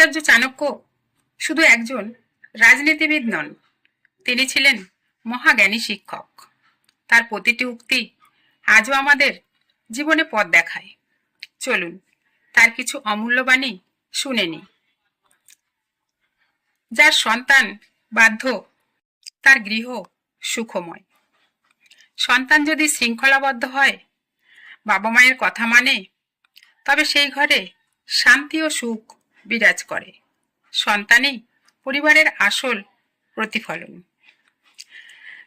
আচার্য চাণক্য শুধু একজন রাজনীতিবিদ নন, তিনি ছিলেন মহাজ্ঞানী শিক্ষক। তার প্রতিটি উক্তি আজও আমাদের জীবনে পথ দেখায়। চলুন তার কিছু অমূল্য বাণী শুনে নিই। যার সন্তান বাধ্য, তার গৃহ সুখময়। সন্তান যদি শৃঙ্খলাবদ্ধ হয়, বাবা মায়ের কথা মানে, তবে সেই ঘরে শান্তি ও সুখ বিরাজ করে। সন্তানই পরিবারের আসল প্রতিফলন।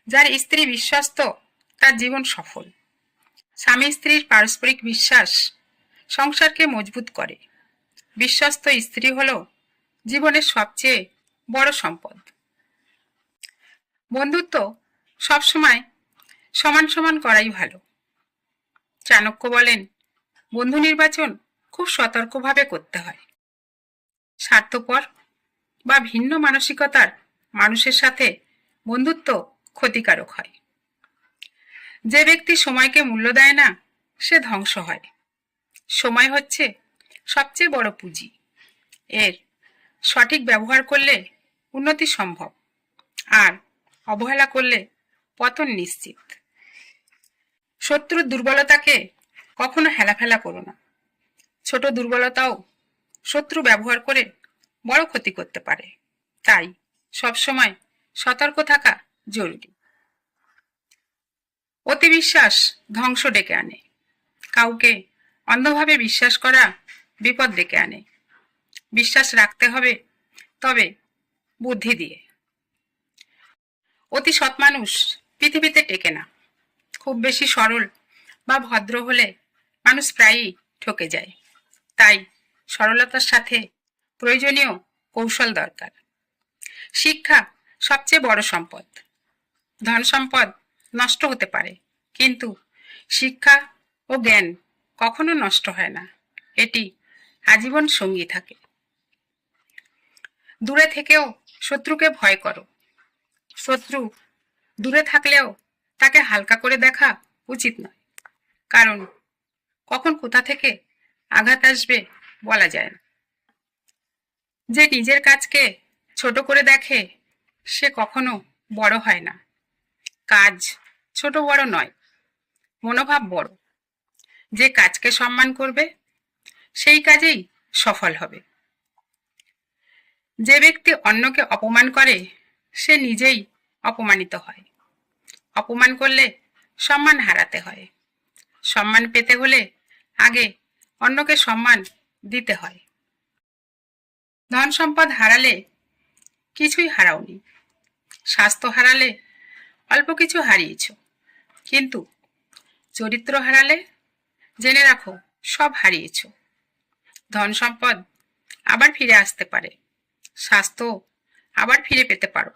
যার স্ত্রী বিশ্বস্ত, তার জীবন সফল। স্বামী স্ত্রীর পারস্পরিক বিশ্বাস সংসারকে মজবুত করে। বিশ্বস্ত স্ত্রী হল জীবনের সবচেয়ে বড় সম্পদ। বন্ধুত্ব সবসময় সমান সমান করাই ভালো। চাণক্য বলেন, বন্ধু নির্বাচন খুব সতর্কভাবে করতে হয়। স্বার্থপর বা ভিন্ন মানসিকতার মানুষের সাথে বন্ধুত্ব ক্ষতিকারক হয়। যে ব্যক্তি সময়কে মূল্য দেয় না, সে ধ্বংস হয়। সময় হচ্ছে সবচেয়ে বড় পুঁজি। এর সঠিক ব্যবহার করলে উন্নতি সম্ভব, আর অবহেলা করলে পতন নিশ্চিত। শত্রুর দুর্বলতাকে কখনো হেলাফেলা করো না। ছোট দুর্বলতাও শত্রু ব্যবহার করে বড় ক্ষতি করতে পারে। তাই সবসময় সতর্ক থাকা জরুরি। অতি বিশ্বাস ধ্বংস ডেকে আনে। কাউকে অন্ধভাবে বিশ্বাস করা বিপদ ডেকে আনে। বিশ্বাস রাখতে হবে, তবে বুদ্ধি দিয়ে। অতি সৎ মানুষ পৃথিবীতে টেকে না। খুব বেশি সরল বা ভদ্র হলে মানুষ প্রায়ই ঠকে যায়। তাই সরলতার সাথে প্রয়োজনীয় কৌশল দরকার। শিক্ষা সবচেয়ে বড় সম্পদ। ধন সম্পদ নষ্ট হতে পারে, কিন্তু শিক্ষা ও জ্ঞান কখনো নষ্ট হয় না। এটি আজীবন সঙ্গী থাকে। দূরে থেকেও শত্রুকে ভয় করো। শত্রু দূরে থাকলেও তাকে হালকা করে দেখা উচিত নয়, কারণ কখন কোথা থেকে আঘাত আসবে বলা যায় না। যে নিজের কাজকে ছোট করে দেখে, সে কখনো বড় হয় না। কাজ ছোট বড় নয়, মনোভাব বড়। যে কাজকে সম্মান করবে, সেই কাজেই সফল হবে। যে ব্যক্তি অন্যকে অপমান করে, সে নিজেই অপমানিত হয়। অপমান করলে সম্মান হারাতে হয়। সম্মান পেতে হলে আগে অন্যকে সম্মান দিতে হয়। ধন সম্পদ হারালে কিছুই হারাওনি। স্বাস্থ্য হারালে অল্প কিছু হারিয়েছ, কিন্তু চরিত্র হারালে জেনে রাখো সব হারিয়েছ। ধন সম্পদ আবার ফিরে আসতে পারে, স্বাস্থ্য আবার ফিরে পেতে পারো,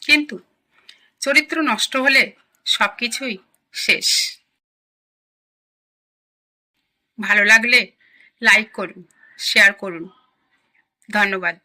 কিন্তু চরিত্র নষ্ট হলে সবকিছুই শেষ। ভালো লাগলে লাইক করুন, শেয়ার করুন। ধন্যবাদ।